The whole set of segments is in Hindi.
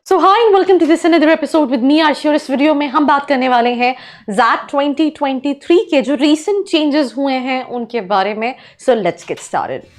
So hi and welcome to this another episode with me Arshi. और इस वीडियो में हम बात करने वाले हैं ज़ैट 2023 के जो रीसेंट चेंजेस हुए हैं उनके बारे में। So let's get started.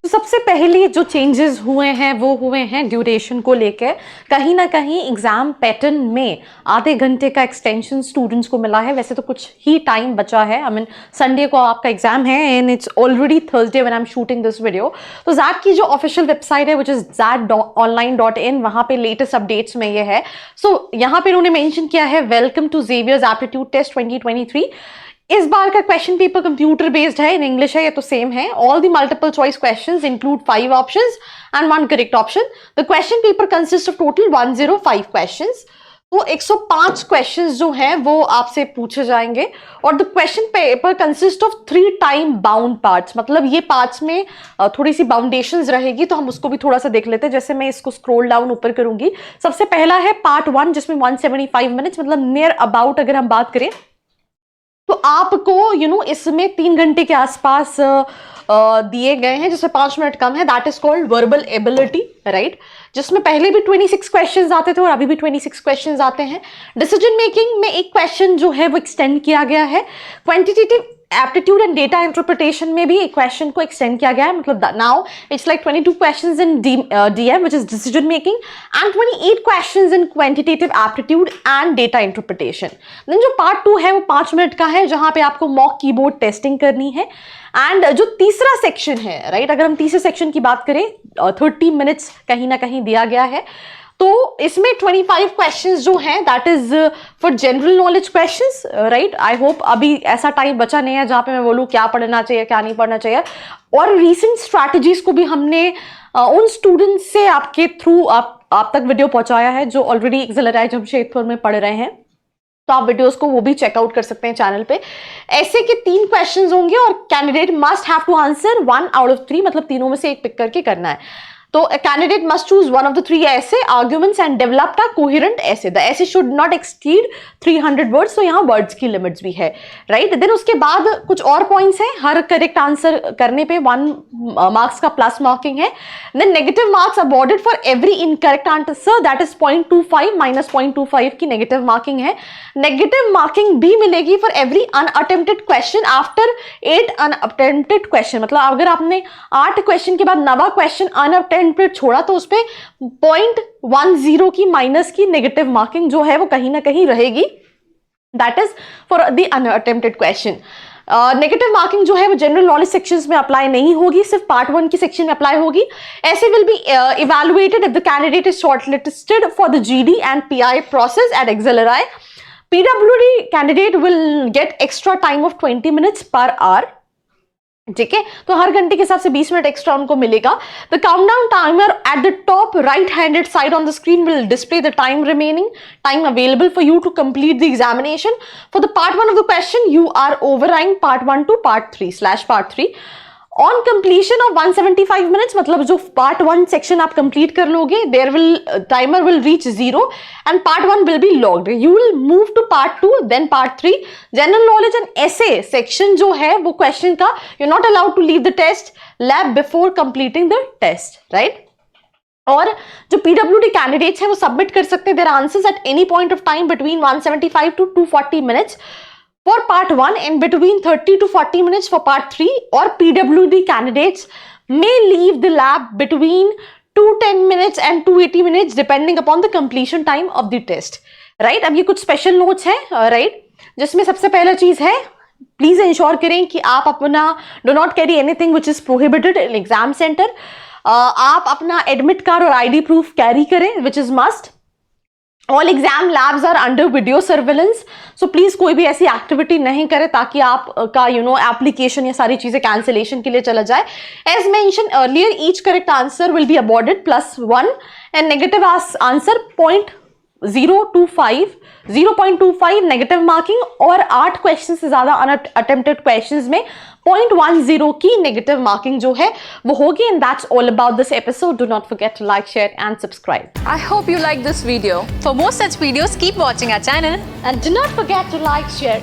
सबसे पहले जो चेंजेस हुए हैं वो हुए हैं ड्यूरेशन को लेकर। कहीं ना कहीं एग्जाम पैटर्न में आधे घंटे का एक्सटेंशन स्टूडेंट्स को मिला है। वैसे तो कुछ ही टाइम बचा है, आई मीन संडे को आपका एग्जाम है and it's already Thursday when I am shooting this video. तो ज़ैट की जो ऑफिशियल वेबसाइट है विच इज ज़ैट.online.in, वहाँ पे लेटेस्ट अपडेट्स में ये है। सो यहाँ पे उन्होंने मेंशन किया है welcome to Xavier's aptitude test 2023। इस बार का क्वेश्चन पेपर कंप्यूटर बेस्ड है, इन इंग्लिश है, ये तो सेम है। All the multiple choice questions include 5 options and 1 correct option. The question paper consist of total 105 questions. तो 105 क्वेश्चंस जो हैं वो आपसे पूछे जाएंगे और the question paper consist of 3 time bound parts. मतलब ये पार्ट्स में थोड़ी सी बाउंडेशंस रहेगी, तो हम उसको भी थोड़ा सा देख लेते हैं। जैसे मैं इसको स्क्रॉल डाउन ऊपर करूंगी, सबसे पहला है पार्ट 1 जिसमें 175 मिनट्स, मतलब नियर अबाउट अगर हम बात करें तो आपको इसमें 3 घंटे के आसपास दिए गए हैं, जिससे 5 मिनट कम है। That is called verbal ability, right, जिसमें पहले भी 26 क्वेश्चंस आते थे और अभी भी 26 क्वेश्चंस आते हैं। डिसीजन मेकिंग में एक क्वेश्चन जो है वो एक्सटेंड किया गया है। Quantitative aptitude and data interpretation में भी एक क्वेश्चन को एक्सटेंड किया गया है। मतलब now it's like 22 questions in DM which is decision making and 28 questions in quantitative aptitude and data interpretation. Then जो पार्ट 2 है वो 5 मिनट का है, जहां पे आपको मॉक कीबोर्ड टेस्टिंग करनी है। एंड जो तीसरा सेक्शन है, राइट, अगर हम तीसरे सेक्शन की बात करें 30 मिनट्स कहीं ना कहीं दिया गया है। तो इसमें 25 क्वेश्चंस जो हैं that is for general knowledge questions, right. I hope अभी ऐसा टाइम बचा नहीं है जहां पे मैं बोलूँ क्या पढ़ना चाहिए क्या नहीं पढ़ना चाहिए। और रीसेंट स्ट्रैटेजीज को भी हमने उन स्टूडेंट्स से आपके थ्रू आप तक वीडियो पहुंचाया है जो ऑलरेडी एक्सेलराइज जमशेदपुर में पढ़ रहे हैं। तो आप वीडियोस को वो भी चेकआउट कर सकते हैं चैनल पे। ऐसे के 3 क्वेश्चंस होंगे और candidate must have to answer 1 out of 3, मतलब तीनों में से एक पिक करके करना है। तो a candidate must choose one of the 3 essay arguments and develop a coherent essay. The essay should not exceed 300 words. तो यहाँ words की limits भी है, right? Then उसके बाद कुछ और points हैं। हर correct answer करने पे 1 marks का plus marking है। Then negative marks awarded for every incorrect answer, that is 0.25 minus 0.25 की negative marking है। Negative marking भी मिलेगी for every unattempted question after 8 unattempted question। मतलब अगर आपने 8 question के बाद 9वां question unattempted छोड़ा तो उस पे 0.10 की माइनस की नेगेटिव मार्किंग जो है वो कहीं ना कहीं रहेगी। That is for the unattempted question. Negative marking जो है वो जनरल नॉलेज सेक्शंस में अप्लाई नहीं होगी, सिर्फ पार्ट 1 की सेक्शन में अप्लाई होगी। Essays will be evaluated if the candidate is shortlisted for the GD and PI process at XLRI. PWD candidate will get extra time of 20 minutes per hour, ठीक है। तो हर घंटे के हिसाब से 20 मिनट एक्स्ट्रा उनको मिलेगा। The countdown timer at the top right handed side on the screen will display the time remaining, time available for you to complete the examination. For the part 1 of the question you are overriding part 1 to part 3/part 3 on completion of 175 minutes. मतलब जो पार्ट 1 सेक्शन आप कंप्लीट कर लोगे, there will timer will reach 0 and part 1 will B logged. You will move to part 2 then part 3। General knowledge and essay section जो है वो क्वेश्चन का you not allowed to leave the test lab before completing the test, right. और जो पीडब्ल्यूडी कैंडिडेट्स हैं वो सबमिट कर सकते हैं their answers at any point of time between 175 to 240 minutes for part 1 and between 30 to 40 minutes for part 3, or PWD candidates may leave the lab between 210 minutes and 280 minutes depending upon the completion time of the test, right? अब ये कुछ स्पेशल नोट्स हैं, right, जिसमें सबसे पहला चीज है प्लीज इंश्योर करें कि आप अपना do not carry anything which is prohibited in exam centre. आप अपना एडमिट कार्ड और आईडी प्रूफ कैरी करें which is must. All exam labs are under video surveillance, so please कोई भी ऐसी एक्टिविटी नहीं करे ताकि आपका एप्लीकेशन या सारी चीजें कैंसिलेशन के लिए चला जाए। As mention earlier each correct answer will be awarded +1 and negative answer 0.25 negative marking और 8 क्वेश्चन से ज्यादा अनअटेम्प्टेड क्वेश्चंस में 0.10 की नेगेटिव मार्किंग जो है वो होगी. And that's all about this episode. Do not forget to like, share and subscribe. I hope you like this video. For more such videos, keep watching our channel. And do not forget to like, share